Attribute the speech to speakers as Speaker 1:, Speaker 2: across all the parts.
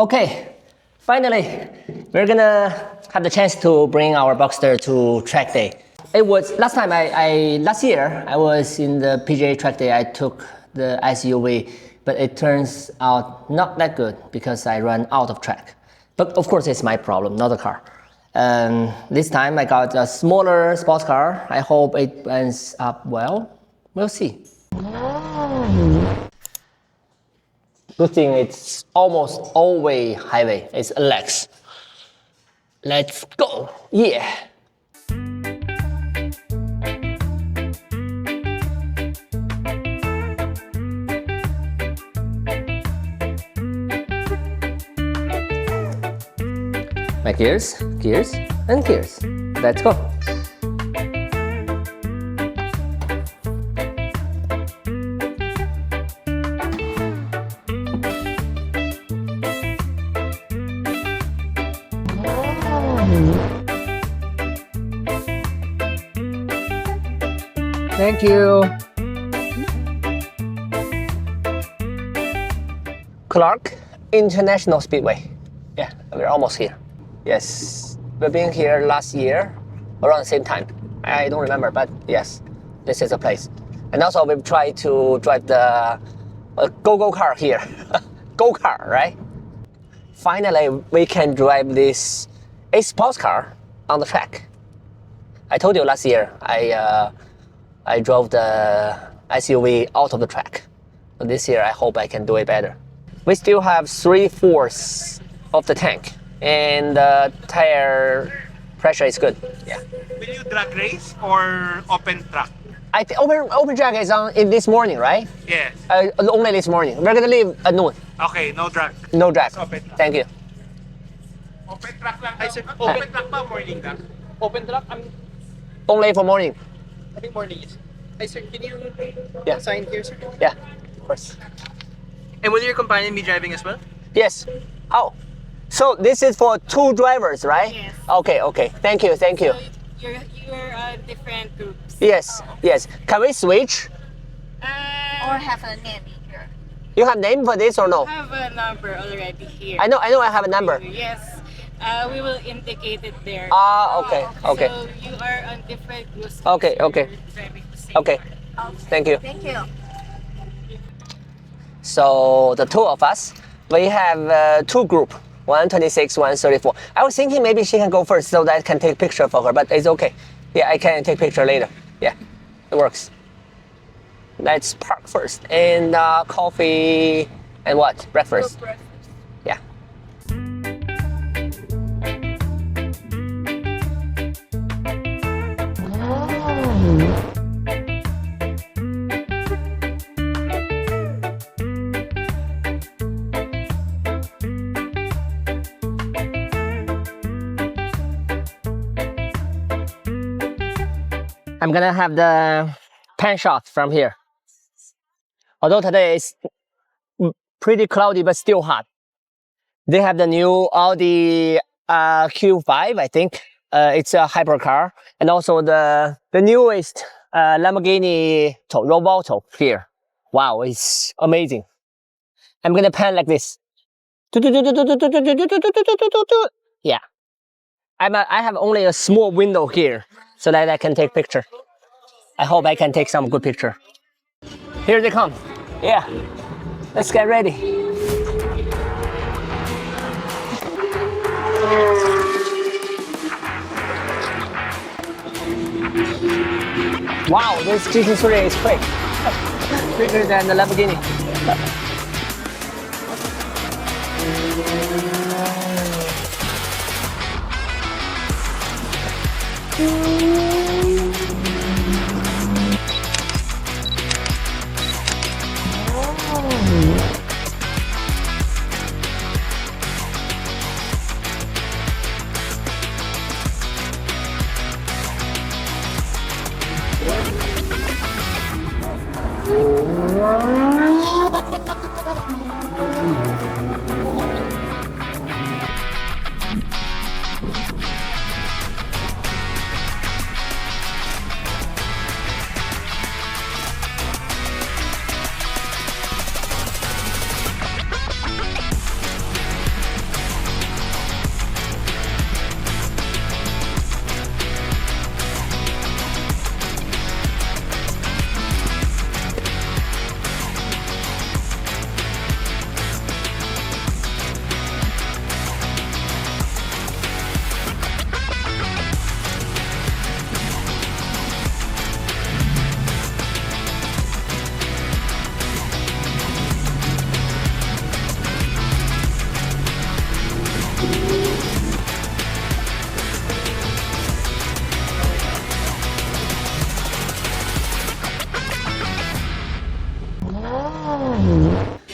Speaker 1: Okay, finally, we're gonna have the chance to bring our Boxster to track day. It was last time last year I was in the PGA track day. I took the SUV, but it turns out not that good because I ran out of track. But of course, it's my problem, not the car. This time I got a smaller sports car. I hope it ends up well. We'll see. Good thing it's almost always highway. It's Alex. Let's go. Yeah. My gears, gears, and gears. Let's go. Thank you. Clark International Speedway. Yeah, we're almost here. Yes, we've been here last year around the same time. I don't remember, but yes, this is a place. And also we've tried to drive the go-go car here. Go-car, right? Finally, we can drive this sports car on the track. I told you last year I drove the SUV out of the track. But this year I hope I can do it better. We still have 3/4 of the tank. And the tire pressure is good. Yeah.
Speaker 2: Will you drag race or open track?
Speaker 1: I think open track is on in this morning, right?
Speaker 2: Yes.
Speaker 1: Only this morning. We're gonna leave at noon.
Speaker 2: Okay, no drag.
Speaker 1: No drag.
Speaker 2: Open track.
Speaker 1: Thank you.
Speaker 2: Open track lang. I said open track ba morning lang?
Speaker 3: Open track,
Speaker 1: Only for morning.
Speaker 3: I think morning is. Hi sir, can you sign here, sir?
Speaker 1: Yeah, of course.
Speaker 3: And will your companion be driving as well?
Speaker 1: Yes. Oh, so this is for 2 drivers, right?
Speaker 4: Yes.
Speaker 1: Okay, okay. Thank you, thank you.
Speaker 4: So you're different groups.
Speaker 1: Yes, yes. Can we switch?
Speaker 4: Or have a name here.
Speaker 1: You have name for this or no?
Speaker 4: Have a number already here.
Speaker 1: I know I have a number.
Speaker 4: Yes. We will indicate it there.
Speaker 1: Okay, okay.
Speaker 4: So you are on different groups.
Speaker 1: Okay,
Speaker 4: so
Speaker 1: okay.
Speaker 4: you're driving the same
Speaker 1: Okay.
Speaker 4: car.
Speaker 1: Thank you.
Speaker 4: Thank you.
Speaker 1: So the 2 of us, we have 2 group, 126, 134. I was thinking maybe she can go first so that I can take picture for her, but it's okay. Yeah, I can take picture later. Yeah, it works. Let's park first and coffee and what? Breakfast. Yeah. I'm gonna have the pan shot from here. Although today is pretty cloudy, but still hot. They have the new Audi Q5, I think. It's a hypercar. And also the newest Lamborghini Rovolto here. Wow, it's amazing. I'm gonna pan like this. Yeah. I have only a small window here so that I can take picture. I hope I can take some good picture. Here they come. Yeah. Let's get ready. Wow, this GT3 is quick. Quicker than the Lamborghini.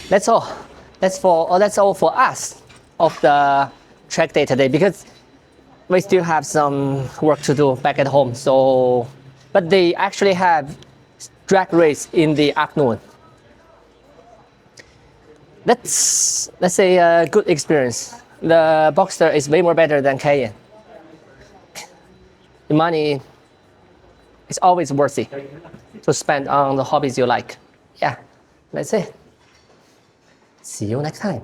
Speaker 1: That's all. That's all for us of the track day today because we still have some work to do back at home. So, but they actually have drag race in the afternoon. That's a good experience. The Boxster is way more better than Cayenne. The money is always worthy to spend on the hobbies you like. Yeah, that's it. See you next time.